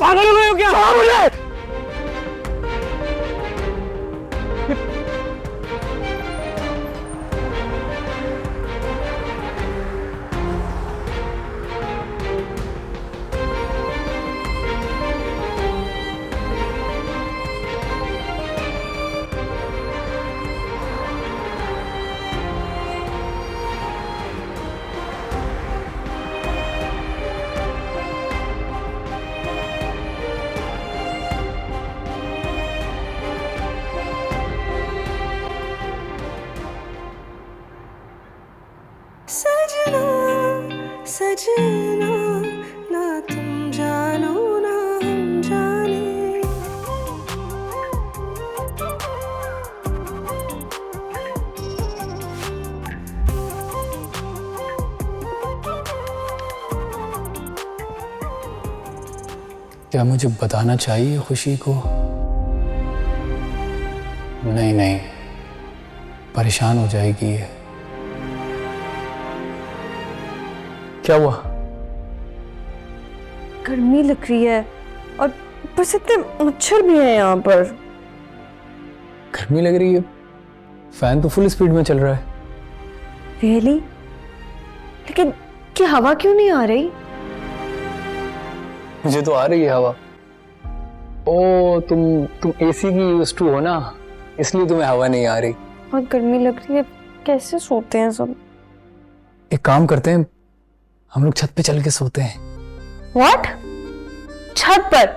पागल हो गए हो क्या? मुझे सजना सजना ना तुम जानो ना हम जाने। क्या मुझे बताना चाहिए खुशी को? नहीं नहीं, परेशान हो जाएगी ये। क्या हुआ? गर्मी लग रही है और ऊपर से इतने मच्छर भी हैं यहाँ पर। गर्मी लग रही है? फैन तो फुल स्पीड में चल रहा है। रियली? लेकिन क्या हवा क्यों नहीं आ रही? मुझे तो आ रही है हवा। ओ तुम एसी की यूज्ड टू हो ना, इसलिए तुम्हें हवा नहीं आ रही। बहुत गर्मी लग रही है, कैसे सोते हैं सब? एक काम करते हैं, हम लोग छत पे चल के सोते हैं। व्हाट? छत पर?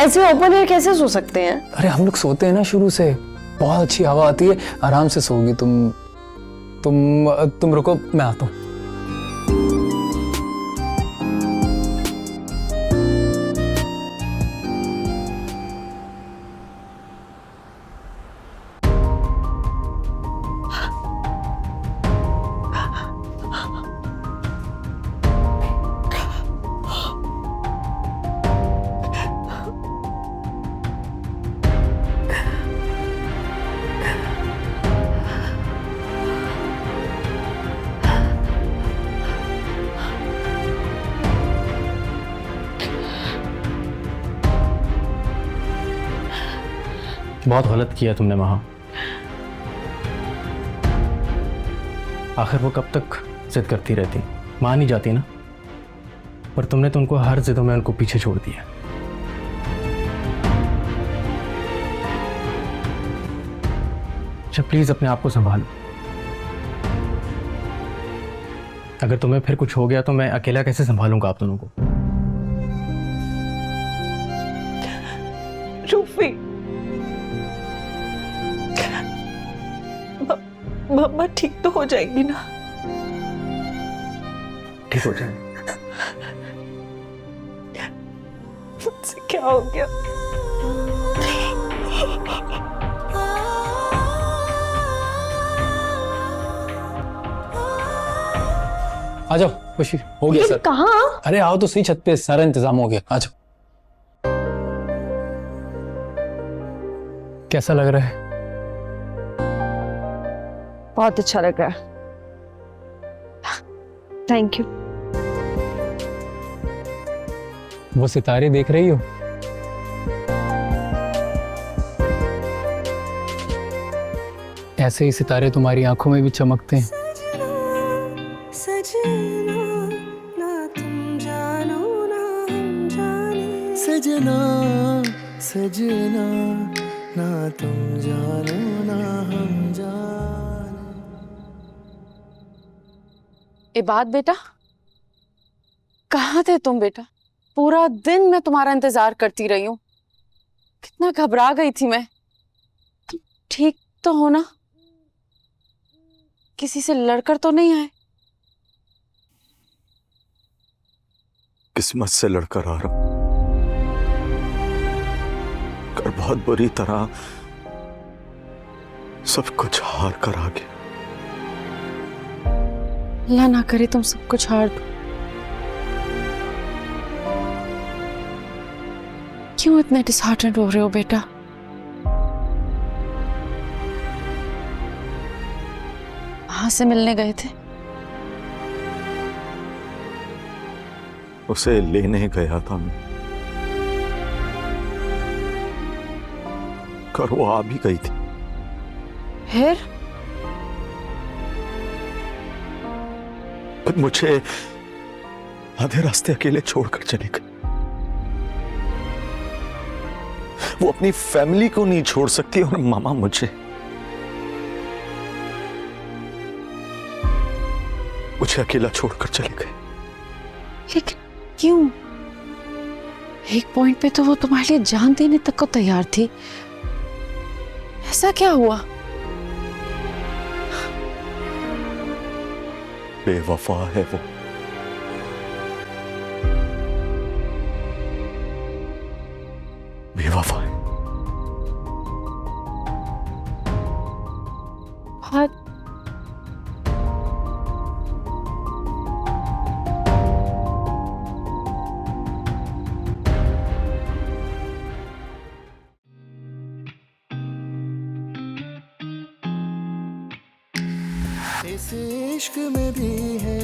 ऐसे ओपन एयर कैसे सो सकते हैं? अरे हम लोग सोते हैं ना शुरू से, बहुत अच्छी हवा आती है, आराम से सोगी तुम रुको, मैं आता हूँ। बहुत गलत किया तुमने महा। आखिर वो कब तक जिद करती रहती, मान ही जाती ना। पर तुमने तो उनको हर जिद में उनको पीछे छोड़ दिया। अच्छा प्लीज अपने आप को संभालो। अगर तुम्हें फिर कुछ हो गया तो मैं अकेला कैसे संभालूंगा आप दोनों को? रूफी, मम्मा ठीक तो हो जाएगी ना? ठीक हो जाए। मुझसे क्या हो गया? आ जाओ खुशी, हो गया सर। कहाँ? अरे आओ तो सही, छत पे सारा इंतजाम हो गया, आ जाओ। कैसा लग रहा है? बहुत अच्छा लग रहा है, थैंक यू। वो सितारे देख रही हो? ऐसे ही सितारे तुम्हारी आंखों में भी चमकते हैं। सजना ना तुम जानो ना हम जाने। सजना सजना ना तुम जानो ना हम जाने। इबाद बेटा, कहाँ थे तुम बेटा? पूरा दिन मैं तुम्हारा इंतजार करती रही हूँ। कितना घबरा गई थी मैं। तुम ठीक तो हो ना? किसी से लड़कर तो नहीं आए? किस्मत से लड़कर आ रहा हूं, कर बहुत बुरी तरह सब कुछ हार कर आ गया। अल्लाह ना करे तुम सब कुछ हार दो। क्यों इतने डिसहार्टेंड हो रहे हो बेटा? कहाँ से मिलने गए थे? उसे लेने गया था मैं। छोड़कर वो आ भी गई थी। फिर मुझे आधे रास्ते अकेले छोड़कर चली गई। वो अपनी फैमिली को नहीं छोड़ सकती और मामा मुझे अकेला छोड़कर चली गई। लेकिन क्यों? एक पॉइंट पे तो वो तुम्हारे लिए जान देने तक को तैयार थी। ऐसा क्या हुआ? बेवफा है वो। बेवफा है। बहुत इस इश्क में भी है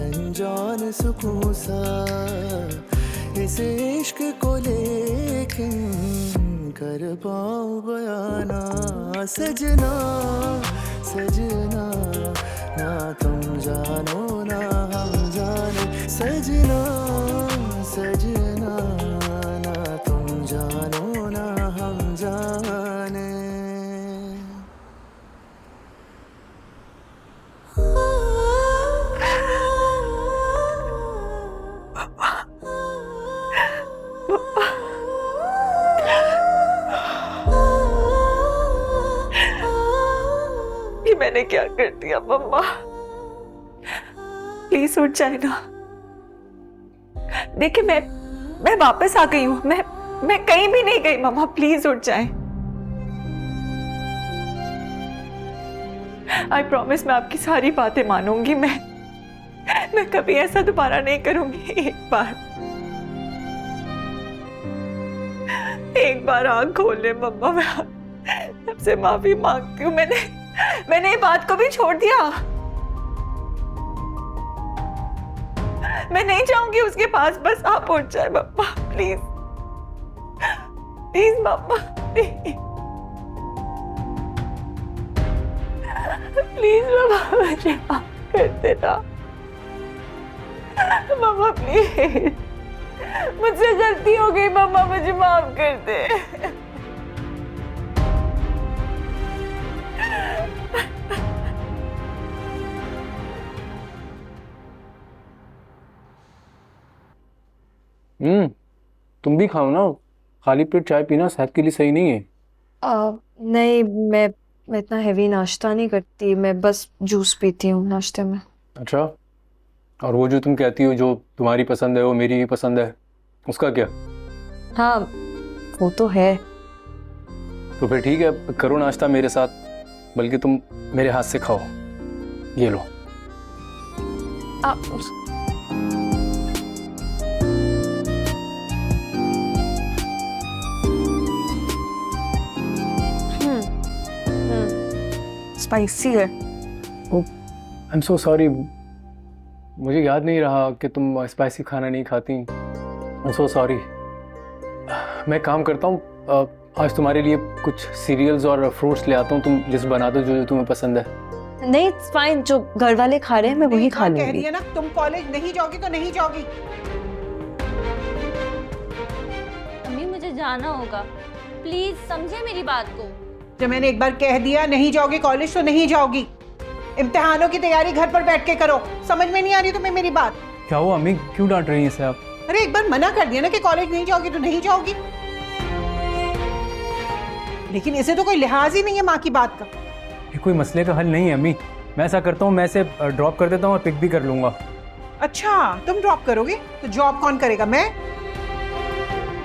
अनजान सुकून सा, इस इश्क को लेकिन कर पाऊं बयाना। सजना सजना ना तुम जानो ना हम जाने, सजना सजना ना तुम जानो ना हम जाने। ये मैंने क्या कर दिया मम्मा? प्लीज उठ जाए ना। देखिए मैं वापस आ गई हूँ। मैं कहीं भी नहीं गई मम्मा, प्लीज उठ जाए। आई प्रॉमिस मैं आपकी सारी बातें मानूंगी। मैं कभी ऐसा दोबारा नहीं करूंगी। एक बार आंख खोल ले मम्मा। मैं आपसे माफी मांगती हूँ। मैंने ये बात को भी छोड़ दिया। मैं नहीं जाऊंगी उसके पास। बस आप उठ जाए मम्मा, प्लीज प्लीज मम्मा, प्लीज मम्मा मुझे माफ कर देना मम्मा, प्लीज। मुझसे गलती हो गई मम्मा, मुझे माफ कर दे। तुम भी खाओ ना। खाली पेट चाय पीना सेहत के लिए सही नहीं है। नहीं, मैं इतना हैवी नाश्ता नहीं करती। मैं बस जूस पीती हूँ नाश्ते में। अच्छा, और वो जो तुम कहती हो जो तुम्हारी पसंद है वो मेरी भी पसंद है, उसका क्या? हाँ, वो तो है। तो फिर ठीक है, करो नाश्ता मेरे साथ, बल्कि तुम मेरे हाथ से खाओ। ये लो। स्पाइसी है। आई एम सो सॉरी, मुझे याद नहीं रहा कि तुम स्पाइसी खाना नहीं खाती। I am so sorry. मैं काम करता हूँ, आज तुम्हारे लिए कुछ सीरियल्स और फ्रूट्स ले आता हूँ। तुम लिस्ट बना दो जो तुम्हें पसंद है। नहीं, इट्स फाइन। जो घर वाले खा रहे हैं मैं वही खा कह रही लूंगी। है ना, तुम कॉलेज नहीं जाओगी तो नहीं जाओगी। अम्मी मुझे जाना होगा, प्लीज समझे मेरी बात को। जब मैंने एक बार कह दिया नहीं जाओगी कॉलेज तो नहीं जाओगी। इम्तिहानों की तैयारी घर पर बैठ के करो। समझ में नहीं आ रही तुम्हें मेरी बात? क्या हुआ अम्मी, क्यों डांट रही हैं इसे आप? अरे एक बार मना कर दिया ना कि कॉलेज नहीं जाओगी तो नहीं जाओगी, लेकिन इसे तो कोई लिहाज ही नहीं है माँ की बात का। ये कोई मसले का हल नहीं है अम्मी। मैं ऐसा करता हूँ, मैं इसे ड्रॉप कर देता हूँ और पिक भी कर लूंगा। अच्छा, तुम ड्रॉप करोगे तो जॉब कौन करेगा? मैं?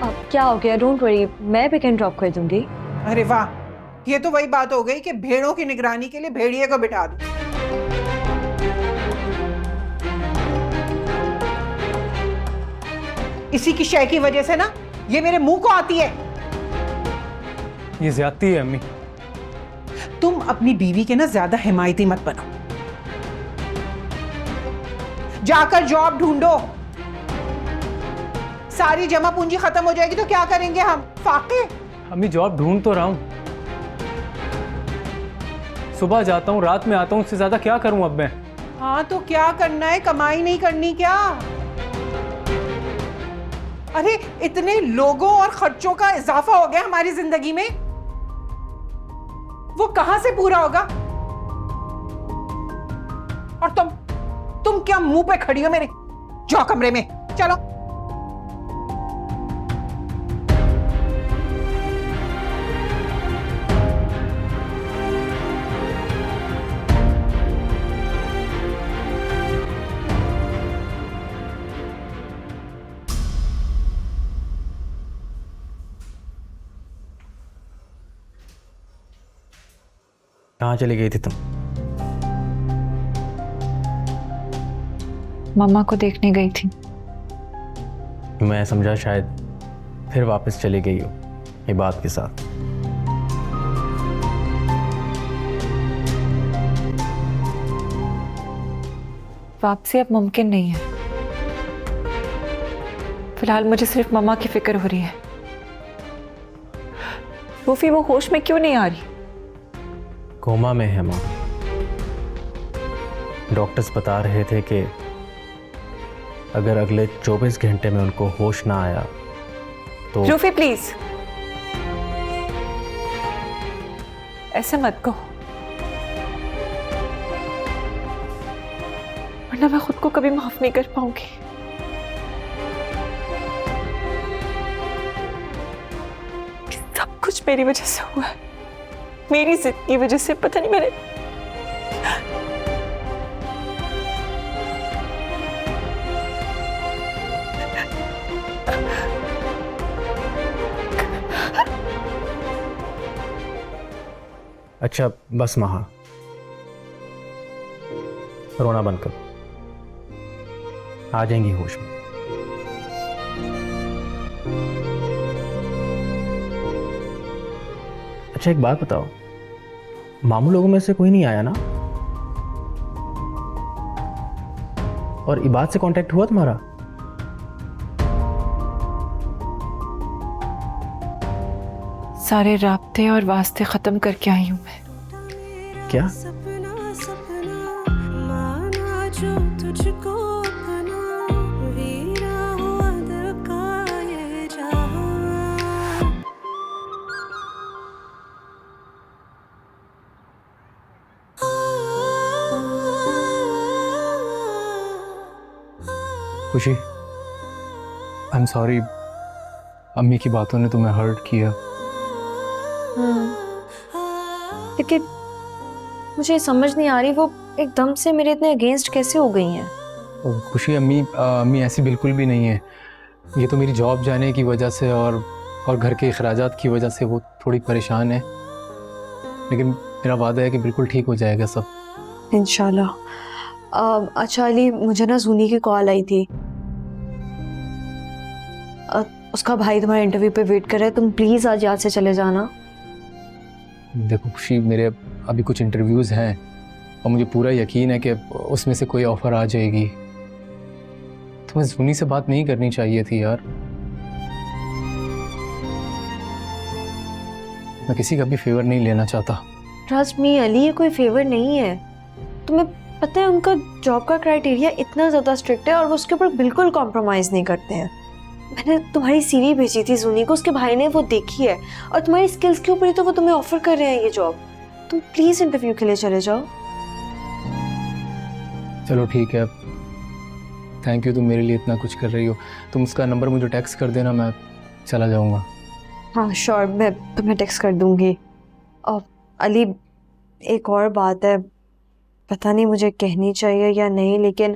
अब क्या हो गया? डोंट वरी, मैं पिक एंड ड्रॉप कर दूंगी। अरे वाह, ये तो वही बात हो गई कि भेड़ों की निगरानी के लिए भेड़िए को बिठा दो। इसी की शय की वजह से ना ये मेरे मुंह को आती है। ये ज्यादती है अम्मी। तुम अपनी बीवी के ना ज्यादा हिमायती मत बनो। जाकर जॉब ढूंढो। सारी जमा पूंजी खत्म हो जाएगी तो क्या करेंगे हम? फाके? अम्मी जॉब ढूंढ तो रहा हूँ, सुबह जाता हूँ रात में आता हूँ, उससे ज्यादा क्या करूँ अब मैं? हाँ तो क्या करना है, कमाई नहीं करनी क्या? अरे इतने लोगों और खर्चों का इजाफा हो गया हमारी जिंदगी में, वो कहां से पूरा होगा? और तुम क्या मुंह पे खड़ी हो मेरे? जाओ कमरे में, चलो। कहाँ चली गई थी तुम? मम्मा को देखने गई थी। मैं समझा शायद फिर वापस चली गई हो ये बात के साथ। वापसी अब मुमकिन नहीं है। फिलहाल मुझे सिर्फ मम्मा की फिक्र हो रही है। रूफी वो होश में क्यों नहीं आ रही? कोमा में है माँ। डॉक्टर्स बता रहे थे कि अगर अगले 24 घंटे में उनको होश ना आया तो। रूफी प्लीज ऐसे मत कहो, वरना मैं खुद को कभी माफ नहीं कर पाऊंगी। सब कुछ मेरी वजह से हुआ है, मेरी जिद की वजह से। पता नहीं मैंने अच्छा बस महा, रोना बंद करो, आ जाएंगी होश में। अच्छा एक बात बताओ, मामू लोगों में से कोई नहीं आया ना? और इबाद से कांटेक्ट हुआ तुम्हारा? सारे राब्ते और वास्ते खत्म करके आई हूं मैं। क्या? खुशी, आई एम सॉरी, अम्मी की बातों ने तुम्हें हर्ट किया। लेकिन मुझे समझ नहीं आ रही वो एकदम से मेरे इतने अगेंस्ट कैसे हो गई हैं। खुशी, अम्मी ऐसी बिल्कुल भी नहीं है। ये तो मेरी जॉब जाने की वजह से और घर के अखराजात की वजह से वो थोड़ी परेशान है, लेकिन मेरा वादा है कि बिल्कुल ठीक हो जाएगा सब इंशाल्लाह। अच्छा अली, मुझे ना जूनी की कॉल आई थी। उसका भाई तुम्हारे इंटरव्यू पे वेट कर रहा है, तुम प्लीज़ आज यहाँ से चले जाना। देखो खुशी, मेरे अभी कुछ इंटरव्यूज़ हैं और मुझे पूरा यकीन है कि उसमें से कोई ऑफ़र आ जाएगी। तुम्हें जूनी से बात नहीं करनी चाहिए थी यार। मैं किसी का भी फेवर नहीं लेना चाहता। ट्रस्ट मी अली, ये कोई फेवर नहीं है। तुम्हें पता है उनका जॉब का क्राइटेरिया इतना ज़्यादा स्ट्रिक्ट है और वो उसके ऊपर बिल्कुल कॉम्प्रोमाइज़ नहीं करते हैं। मैंने तुम्हारी सीवी भेजी थी जूनी को, उसके भाई ने वो देखी है और तुम्हारी स्किल्स के ऊपर ही तो वो तुम्हें ऑफर कर रहे हैं ये जॉब। तुम प्लीज़ इंटरव्यू के लिए चले जाओ। चलो ठीक है, थैंक यू, तुम मेरे लिए इतना कुछ कर रही हो। तुम उसका नंबर मुझे टेक्स्ट कर देना, मैं चला जाऊँगा। हाँ श्योर, मैं तुम्हें टेक्स्ट कर दूँगी। और अली एक और बात है, पता नहीं मुझे कहनी चाहिए या नहीं, लेकिन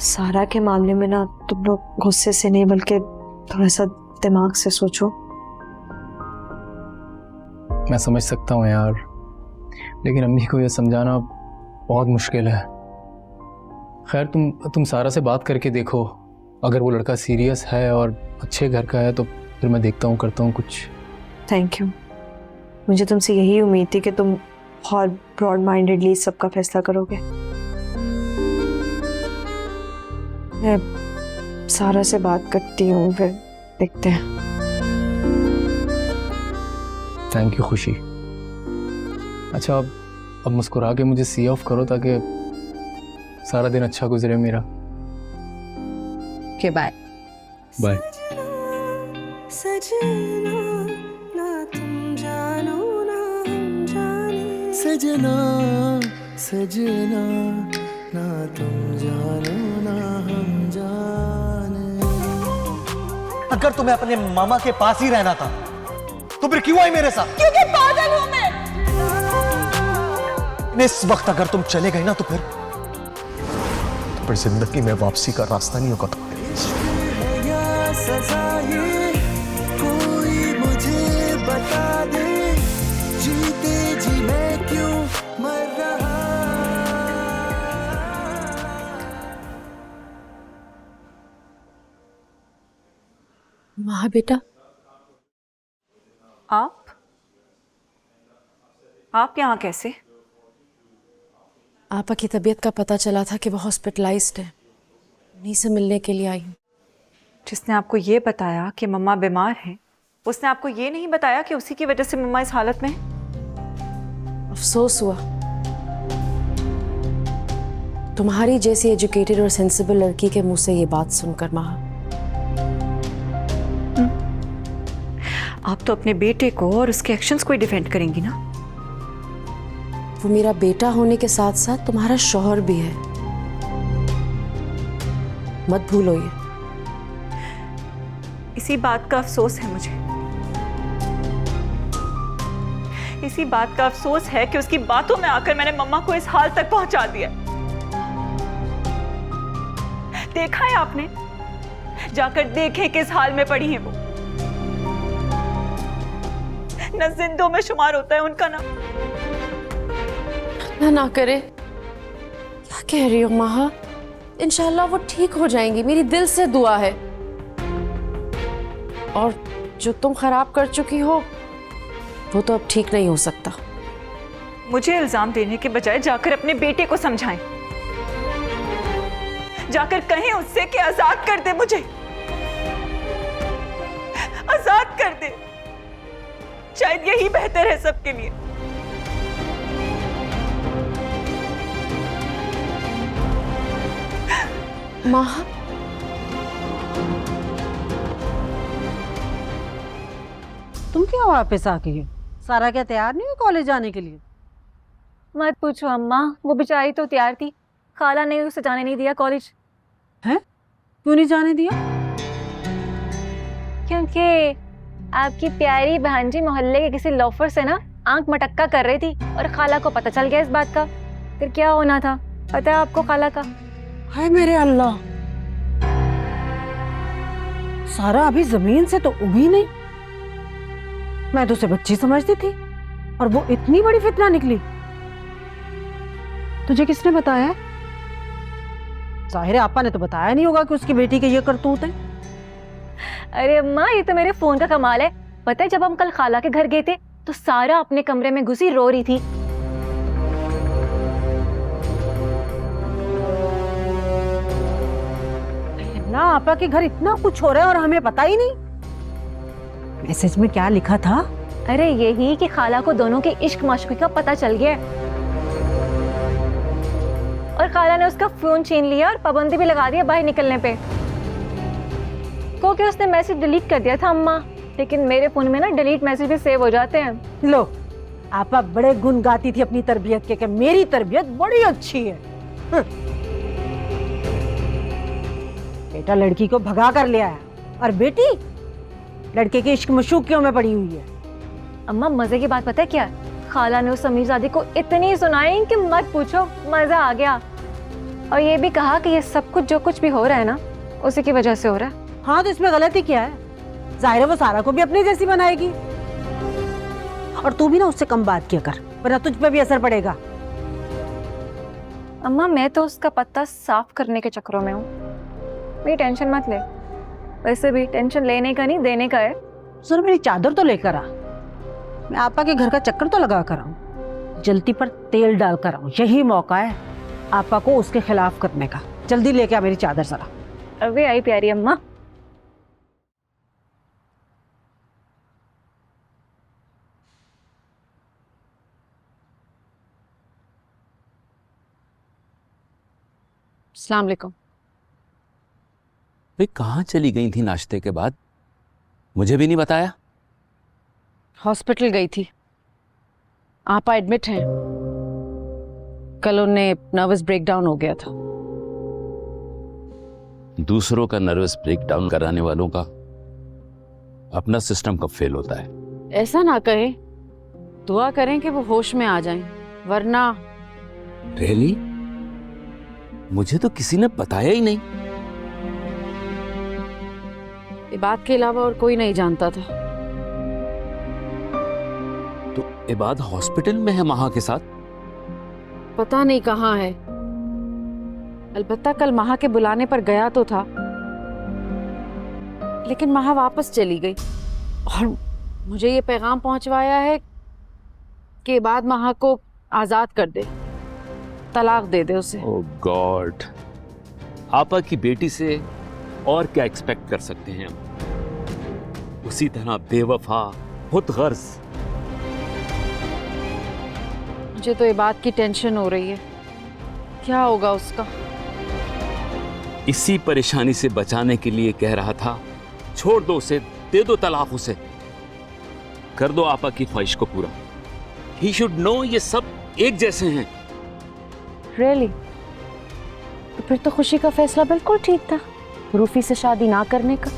सारा के मामले में ना तुम लोग गुस्से से नहीं बल्कि थोड़ा सा दिमाग से सोचो। मैं समझ सकता हूँ यार, लेकिन अम्मी को यह समझाना बहुत मुश्किल है। खैर तुम सारा से बात करके देखो, अगर वो लड़का सीरियस है और अच्छे घर का है तो फिर मैं देखता हूँ, करता हूँ कुछ। थैंक यू, मुझे तुमसे यही उम्मीद थी कि तुम बहुत ब्रॉड माइंडेडली सबका फैसला करोगे। मैं सारा से बात करती हूँ, फिर देखते हैं। थैंक यू खुशी। अच्छा अब मुस्कुरा के मुझे सी ऑफ करो ताकि सारा दिन अच्छा गुजरे मेरा। के बाय। बाय। सजना सजना ना तुम जानो ना हम जाने। अगर तुम्हें अपने मामा के पास ही रहना था तो फिर क्यों आई मेरे साथ? क्योंकि पागल हूं मैं। इस वक्त अगर तुम चले गए ना तो फिर जिंदगी में वापसी का रास्ता नहीं होगा तुम्हारे लिए। या सजा ये कोई मुझे बता दे, जीते जी मैं क्यों मर रहा। माँ बेटा, आप यहाँ कैसे? आपा की तबीयत का पता चला था कि वो हॉस्पिटलाइज्ड है, उन्हीं से मिलने के लिए आई हूँ। जिसने आपको ये बताया कि मम्मा बीमार हैं, उसने आपको ये नहीं बताया कि उसी की वजह से मम्मा इस हालत में है? अफसोस हुआ, तुम्हारी जैसी एजुकेटेड और सेंसिबल लड़की के मुंह से ये बात सुनकर। माँ, आप तो अपने बेटे को और उसके एक्शंस को ही डिफेंड करेंगी ना? वो मेरा बेटा होने के साथ साथ तुम्हारा शौहर भी है, मत भूलो ये। इसी बात का अफसोस है मुझे, इसी बात का अफसोस है कि उसकी बातों में आकर मैंने मम्मा को इस हाल तक पहुंचा दिया। देखा है आपने? जाकर देखें किस हाल में पड़ी है वो। न जिंदों में शुमार होता है उनका नाम। ना करे, क्या कह रही हो माँ? इंशाल्लाह वो ठीक हो जाएंगी, मेरी दिल से दुआ है। और जो तुम खराब कर चुकी हो वो तो अब ठीक नहीं हो सकता। मुझे इल्जाम देने के बजाय जाकर अपने बेटे को समझाएं, जाकर कहें उससे कि आजाद कर दे मुझे, आजाद कर दे। शायद यही बेहतर है सबके लिए। माँ, तुम क्या वापस आ गई हो? सारा क्या तैयार नहीं हुई कॉलेज जाने के लिए? मत पूछो अम्मा, वो बेचारी तो तैयार थी, खाला ने उसे जाने नहीं दिया कॉलेज। हैं? क्यों नहीं जाने दिया? क्योंकि आपकी प्यारी बहन जी मोहल्ले के किसी लोफर से ना आंख मटक्का कर रही थी और खाला को पता चल गया इस बात का। फिर क्या होना था पता है आपको खाला का? हाय मेरे अल्लाह, सारा अभी जमीन से तो उगी नहीं। मैं तो उसे बच्ची समझती थी और वो इतनी बड़ी फितना निकली। तुझे किसने बताया? जाहिर है आपा ने तो बताया नहीं होगा कि उसकी बेटी के ये करतूत है। अरे अम्मा, ये तो मेरे फोन का कमाल है। पता है जब हम कल खाला के घर गए थे तो सारा अपने कमरे में घुसी रो रही थी। ना आपा के घर इतना कुछ हो रहा है और हमें पता ही नहीं। मैसेज में क्या लिखा था? अरे यही कि खाला को दोनों के इश्क माशूकी का पता चल गया और खाला ने उसका फोन छीन लिया और पाबंदी भी लगा दिया बाहर निकलने पे। क्योंकि उसने मैसेज डिलीट कर दिया था अम्मा, लेकिन मेरे फोन में ना डिलीट मैसेज भी सेव हो जाते हैं। लो, आपा बड़े गुण गाती थी अपनी तरबियत के कि मेरी तरबियत बड़ी अच्छी है। बेटा लड़की को भगा कर ले आया और बेटी लड़के के इश्क मशूकियों में पड़ी हुई है। अम्मा मजे की बात पता है क्या? खाला ने उस अमीरजादी को इतनी सुनाई कि मत पूछो, मजा आ गया। और ये भी कहा कि ये सब कुछ जो कुछ भी हो रहा है ना उसी की वजह से हो रहा है। हाँ तो इसमें गलती क्या है? जाहिर है वो सारा को भी अपनी जैसी बनाएगी। और तू भी ना उससे कम बात किया कर, वरना तुझ पे भी असर पड़ेगा। अम्मा मैं तो उसका पत्ता साफ करने के चक्करों में हूँ, मेरी टेंशन मत ले। वैसे भी टेंशन लेने का नहीं देने का है। सुन, मेरी चादर तो लेकर आ, मैं आपा के घर का चक्कर तो लगा कर आऊं, जल्दी पर तेल डाल कर आऊं। यही मौका है आपा को उसके खिलाफ करने का। जल्दी लेके आ मेरी चादर जरा। अभी आई प्यारी अम्मा। अस्सलाम वालेकुम। वे कहाँ चली गई थी नाश्ते के बाद? मुझे भी नहीं बताया। हॉस्पिटल गई थी। आपा एडमिट हैं। कल उन्हें नर्वस ब्रेकडाउन हो गया था। दूसरों का नर्वस ब्रेकडाउन कराने वालों का अपना सिस्टम कब फेल होता है? ऐसा ना कहे, दुआ करें कि वो होश में आ जाएं, वरना। रियली? मुझे तो किसी ने बताया ही नहीं। ये बात के अलावा और कोई नहीं जानता था। तो इबाद हॉस्पिटल में है महा के साथ? पता नहीं कहाँ है। अलबत्ता कल महा के बुलाने पर गया तो था, लेकिन महा वापस चली गई और मुझे ये पैगाम पहुंचवाया है कि इबाद महा को आजाद कर दे, तलाक दे दे उसे। ओह गॉड, आपा की बेटी से और क्या एक्सपेक्ट कर सकते हैं हम? उसी तरह बेवफा, खुदगर्ज। मुझे तो ये बात की टेंशन हो रही है, क्या होगा उसका। इसी परेशानी से बचाने के लिए कह रहा था, छोड़ दो उसे, दे दो तलाक उसे, कर दो आपा की ख्वाहिश को पूरा। ही शुड नो ये सब एक जैसे हैं। रियली? तो फिर तो खुशी का फैसला बिल्कुल ठीक था, रूफी से शादी ना करने का।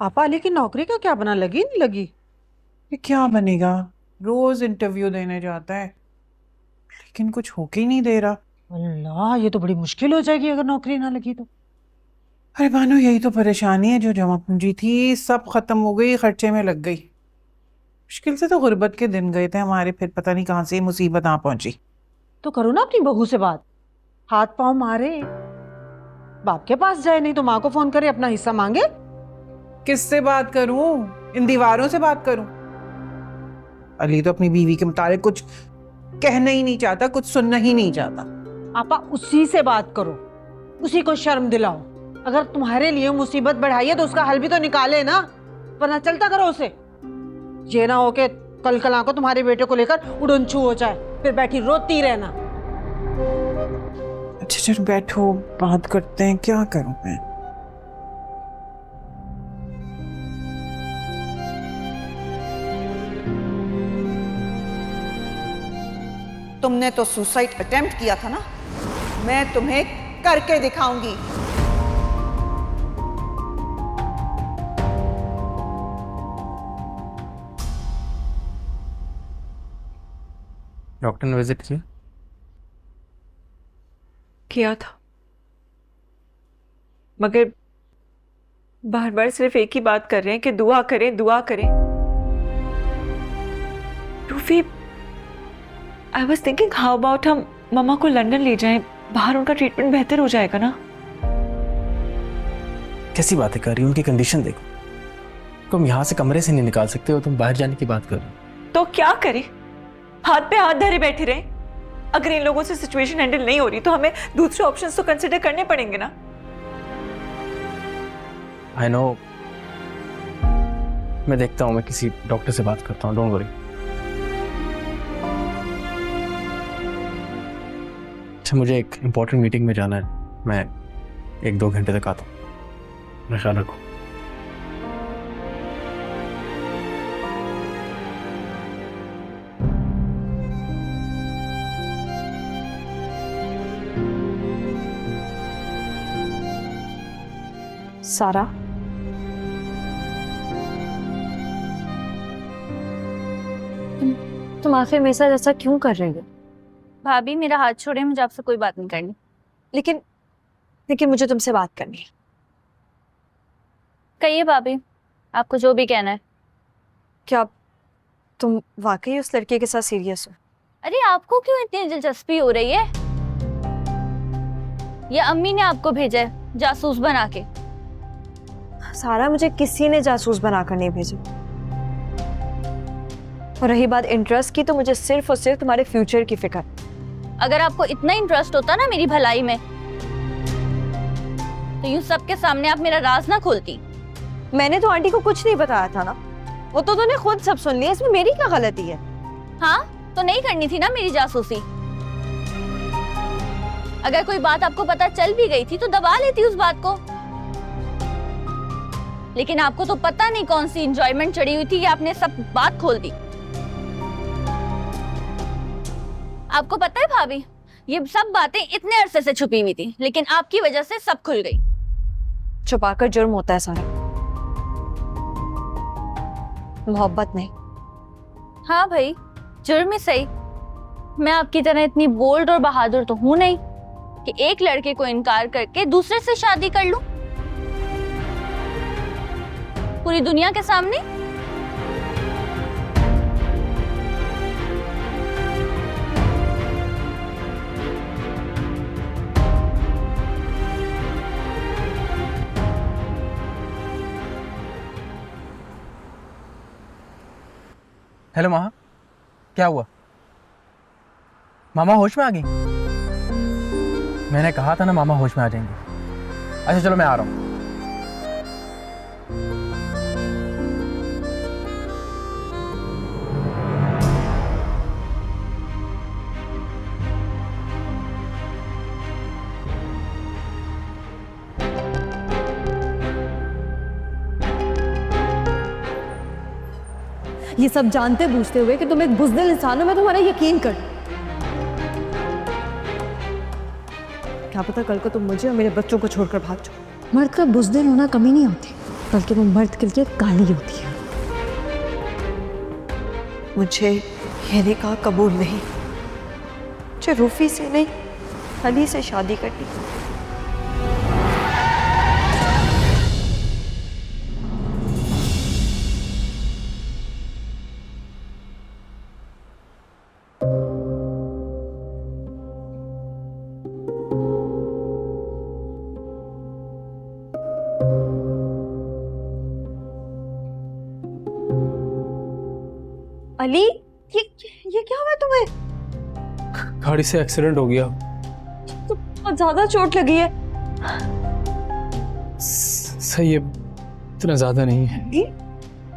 पापा अली की नौकरी का क्या बना, लगी नहीं लगी? ये क्या बनेगा, रोज इंटरव्यू देने जाता है लेकिन कुछ होके ही नहीं दे रहा। अल्लाह, ये तो बड़ी मुश्किल हो जाएगी अगर नौकरी ना लगी तो। अरे बानो, यही तो परेशानी है, जो जमा पूंजी थी सब खत्म हो गई, खर्चे में लग गई। मुश्किल से तो गुर्बत के दिन गए थे हमारे, फिर पता नहीं कहाँ से ये मुसीबत आ पहुंची। तो करो ना अपनी बहू से बात, हाथ पांव मारे, बाप के पास जाए, नहीं तो माँ को फोन करे अपना हिस्सा मांगे। किससे बात करूं? इन दीवारों से बात करूं? अली तो अपनी बीवी के मुताबिक कुछ कहना ही नहीं चाहता, कुछ सुनना ही नहीं चाहता। आपा उसी से बात करो, उसी को शर्म दिलाओ। अगर तुम्हारे लिए मुसीबत बढ़ाई है तो उसका हल भी तो निकाले ना, वरना चलता करो उसे। ये ना हो के कल कल को तुम्हारे बेटे को लेकर उड़नछू हो जाए, फिर बैठी रोती रहना। अच्छा चलो बैठो, बात करते हैं, क्या करूं मैं। तुमने तो सुसाइड अटेम्प्ट किया था ना, मैं तुम्हें करके दिखाऊंगी। डॉक्टर ने विजिट किया था, मगर बार बार सिर्फ एक ही बात कर रहे हैं कि दुआ करें, दुआ करें। Rufi, I was thinking how about हम मम्मा को लंदन ले जाएं, बाहर उनका ट्रीटमेंट बेहतर हो जाएगा ना। कैसी बातें कर रही हो? उनकी कंडीशन देखो, तुम यहाँ से कमरे से नहीं निकाल सकते हो, तुम बाहर जाने की बात कर रहे हो। तो क्या करें, हाथ पे हाथ धरे बैठे रहे? अगर इन लोगों से सिचुएशन हैंडल नहीं हो रही तो हमें दूसरे ऑप्शंस तो कंसिडर करने पड़ेंगे ना। आई नो, मैं देखता हूँ, मैं किसी डॉक्टर से बात करता हूँ, डोंट वरी। अच्छा, मुझे एक इम्पोर्टेंट मीटिंग में जाना है, मैं 1-2 घंटे तक आता हूँ। मेरा ख्याल रखो। सारा, तुम आखिर मेरे साथ ऐसा क्यों कर रही हो? भाभी मेरा हाथ छोड़े, मुझे आपसे कोई बात नहीं करनी। लेकिन लेकिन मुझे तुमसे बात करनी है। कहिए भाभी, आपको जो भी कहना है। क्या तुम वाकई उस लड़के के साथ सीरियस हो? अरे आपको क्यों इतनी दिलचस्पी हो रही है? या अम्मी ने आपको भेजा है जासूस बना के? सारा, मुझे किसी ने जासूस बनाकर नहीं भेजा। और रही बात इंटरेस्ट की, तो मुझे सिर्फ और सिर्फ तुम्हारे फ्यूचर की फिक्र। अगर आपको इतना इंटरेस्ट होता ना मेरी भलाई में, तो यूं सबके सामने आप मेरा राज ना खोलती। मैंने तो आंटी को कुछ नहीं बताया था ना, वो तो तूने खुद सब सुन लिया, इसमें मेरी क्या गलती है? हाँ, तो नहीं करनी थी ना मेरी जासूसी। अगर कोई बात आपको पता चल भी गई थी तो दबा लेती उस बात को। लेकिन आपको तो पता नहीं कौन सी एंजॉयमेंट चढ़ी हुई थी कि आपने सब बात खोल दी। आपको पता है भाभी, ये सब बातें इतने अरसे से छुपी हुई थी, लेकिन आपकी वजह से सब खुल गई। छुपाकर जुर्म होता है सारा, मोहब्बत नहीं। हाँ भाई, जुर्म ही सही। मैं आपकी तरह इतनी बोल्ड और बहादुर तो हूं नहीं कि एक लड़के को इनकार करके दूसरे से शादी कर लूं पूरी दुनिया के सामने। हेलो मामा, क्या हुआ? मामा होश में आ गई? मैंने कहा था ना मामा होश में आ जाएंगे। अच्छा चलो मैं आ रहा हूँ। ये सब जानते बूझते हुए कि तुम एक बुज़दिल इंसान हो, मैं तुम्हारा यकीन कर। क्या पता कल को तुम मुझे और मेरे बच्चों को छोड़कर भाग जाओ। मर्द का बुज़दिल होना कमी नहीं होती, बल्कि वो मर्द के लिए काली होती है। मुझे ये निकाह कबूल नहीं, मुझे रूफी से नहीं अली से शादी करनी। अली, ये क्या हुआ तुम्हें? गाड़ी से एक्सीडेंट हो गया। तो बहुत ज्यादा चोट लगी है। सही है, इतना ज्यादा नहीं है।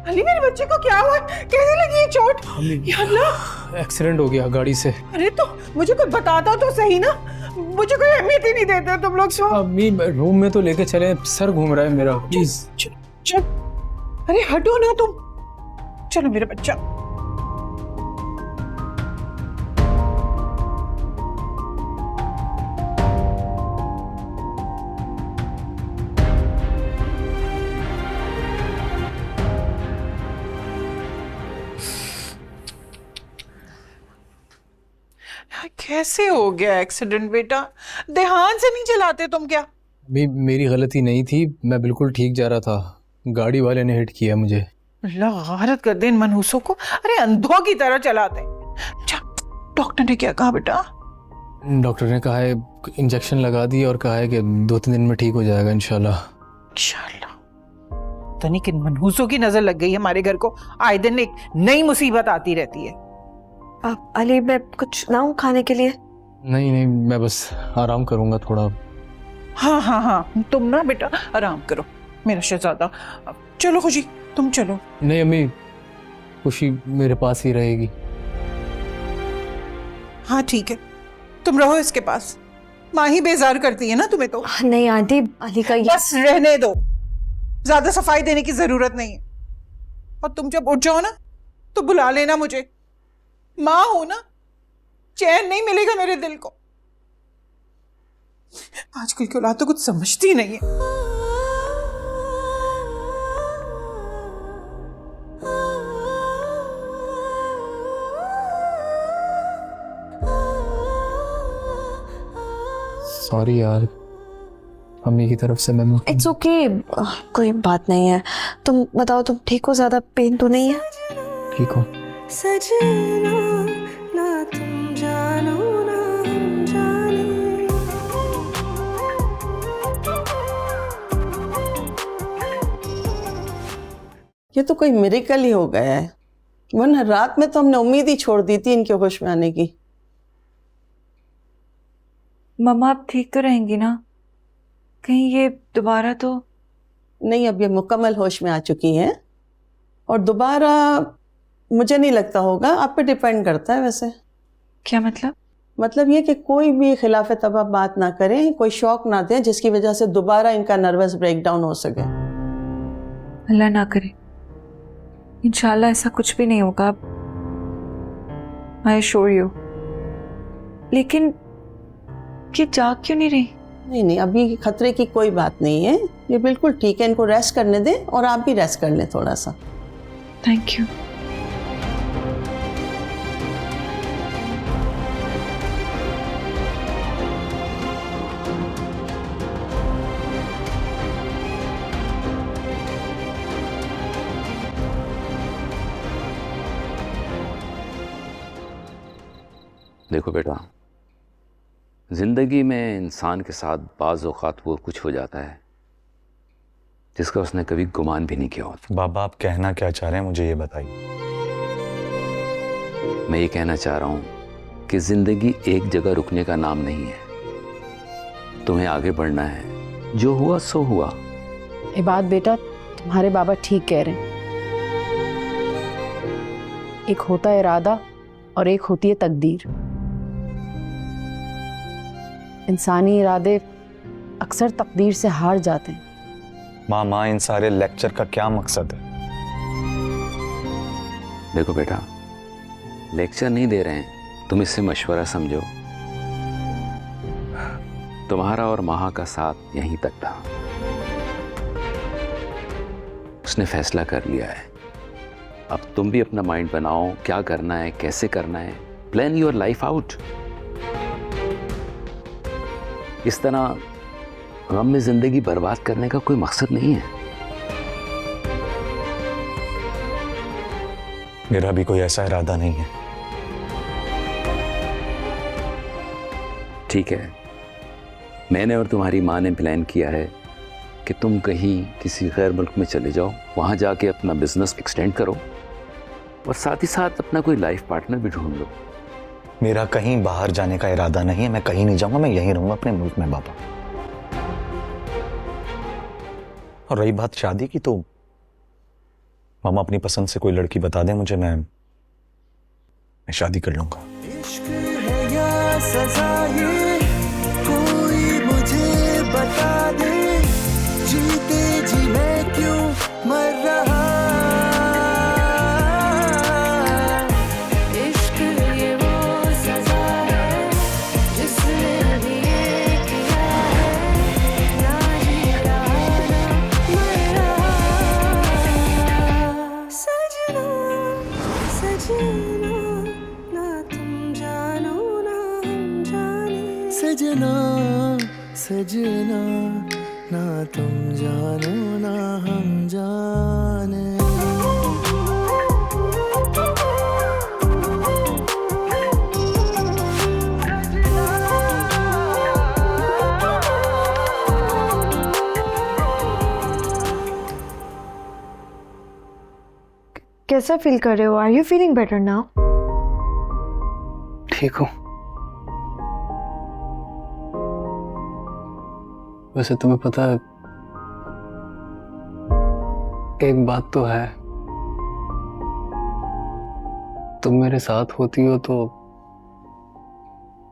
अली मेरे बच्चे को क्या हुआ? कैसे लगी ये चोट? या अल्लाह, एक्सीडेंट हो गया गाड़ी से। अरे तो मुझे कोई बताता तो सही ना, मुझे कोई अहमियत ही नहीं देते तुम लोग। सो अम्मी रूम में तो लेके चले, सर घूम रहा है मेरा, प्लीज। चल, अरे हटो ना तुम, चलो मेरा बच्चा। कैसे हो गया एक्सीडेंट बेटा? ध्यान से नहीं चलाते तुम क्या? मेरी गलती नहीं थी, मैं बिल्कुल ठीक जा रहा था, गाड़ी वाले ने हिट किया मुझे। अल्लाह गारत कर दे इन मनहूसों को, अरे अंधों की तरह चलाते हैं। डॉक्टर ने क्या कहा बेटा? डॉक्टर ने कहा है इंजेक्शन लगा दिया और कहा है कि 2-3 दिन में ठीक हो जाएगा इंशाल्लाह। इंशाल्लाह। तो नहीं किन मनहूसों की नजर लग गई है हमारे घर को, आए दिन एक नई मुसीबत आती रहती है। अली मैं कुछ लाऊं खाने के लिए? नहीं नहीं, मैं बस आराम करूंगा थोड़ा। हाँ हाँ हाँ, तुम ना बेटा आराम करो मेरा शहजादा। चलो खुशी तुम चलो। नहीं अम्मी, खुशी मेरे पास ही रहेगी। हाँ ठीक है, तुम रहो इसके पास, माँ ही बेजार करती है ना तुम्हें तो। नहीं आंटी, अली का बस रहने दो, ज्यादा सफाई देने की जरूरत नहीं है। और तुम जब उठ जाओ ना तो बुला लेना मुझे, माँ हो ना, चैन नहीं मिलेगा मेरे दिल को। आजकल की औलाद तो कुछ समझती नहीं है। सॉरी यार, अम्मी की तरफ से मैं। इट्स ओके, कोई बात नहीं है। तुम बताओ, तुम ठीक हो? ज्यादा पेन तो नहीं है? ठीक हो? सजना ना तुम जानो ना हम जाने। ये तो कोई मिरेकल ही हो गया है, वरना रात में तो हमने उम्मीद ही छोड़ दी थी इनके होश में आने की। मम्मा अब ठीक तो रहेंगी ना? कहीं ये दोबारा तो नहीं, अब ये मुकम्मल होश में आ चुकी हैं और दोबारा मुझे नहीं लगता होगा, आप पे डिपेंड करता है वैसे। क्या मतलब? मतलब ये कि कोई भी खिलाफ तबा बात ना करें, कोई शौक ना दें जिसकी वजह से दोबारा इनका नर्वस ब्रेकडाउन हो सके। अल्लाह ना करे, इंशाल्लाह ऐसा कुछ भी नहीं होगा, आई एश्योर यू। लेकिन ये जाग क्यों नहीं रही? नहीं, अभी खतरे की कोई बात नहीं है, ये बिल्कुल ठीक है। इनको रेस्ट करने दें और आप भी रेस्ट कर लें थोड़ा सा। Thank you. देखो बेटा, जिंदगी में इंसान के साथ बाज़ औक़ात वो कुछ हो जाता है जिसका उसने कभी गुमान भी नहीं किया होता। बाबा, आप कहना क्या चाह रहे हैं, मुझे ये बताइए। मैं ये कहना चाह रहा हूँ कि जिंदगी एक जगह रुकने का नाम नहीं है, तुम्हें आगे बढ़ना है। जो हुआ सो हुआ। ये बात बेटा तुम्हारे बाबा ठीक कह रहे हैं। एक होता है इरादा और एक होती है तकदीर। इंसानी इरादे अक्सर तकदीर से हार जाते हैं। माँ, इन सारे लेक्चर का क्या मकसद है? देखो बेटा, लेक्चर नहीं दे रहे हैं, तुम इससे मशवरा समझो। तुम्हारा और माँ का साथ यहीं तक था, उसने फैसला कर लिया है। अब तुम भी अपना माइंड बनाओ, क्या करना है, कैसे करना है। Plan your life out. इस तरह गम में जिंदगी बर्बाद करने का कोई मकसद नहीं है। मेरा भी कोई ऐसा इरादा नहीं है। ठीक है, मैंने और तुम्हारी माँ ने प्लान किया है कि तुम कहीं किसी गैर मुल्क में चले जाओ, वहां जाके अपना बिजनेस एक्सटेंड करो और साथ ही साथ अपना कोई लाइफ पार्टनर भी ढूंढ लो। मेरा कहीं बाहर जाने का इरादा नहीं है, मैं कहीं नहीं जाऊंगा, मैं यहीं रहूंगा अपने मुल्क में बाबा। और रही बात शादी की, तो मामा अपनी पसंद से कोई लड़की बता दें मुझे, मैं शादी कर लूंगा। इश्क है या सजा, ये कोई मुझे बता दे, जीते जी मैं क्यों मर रहा। इश्क ये वो सजा है जिसने अभी ये किया है, ना जी रहा ना मर रहा। सजना सजना ना तुम जानो ना हम जाने, सजना सजना ना तुम जानो ना हम जाने। कैसा फील कर रहे हो? Are you feeling better now? ठीक हूँ। वैसे तुम्हें पता है, एक बात तो है, तुम मेरे साथ होती हो तो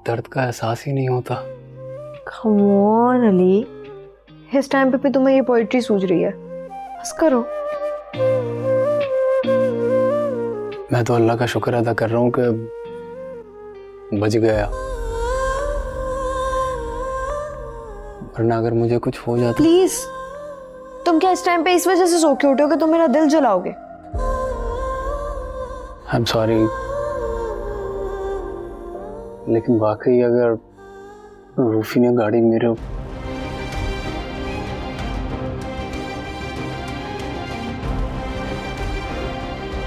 दर्द का एहसास ही नहीं होता। Come on, अली, इस टाइम पे भी तुम्हें ये पोइट्री सूझ रही है? बस करो। मैं तो अल्लाह का शुक्र अदा कर रहा हूँ कि बच गया, वरना अगर मुझे कुछ हो जाता। प्लीज, तुम क्या इस टाइम पे इस वजह से सो के उठे हो कि तुम मेरा दिल जलाओगे? आई एम सॉरी, लेकिन वाकई अगर रूफी ने गाड़ी मेरे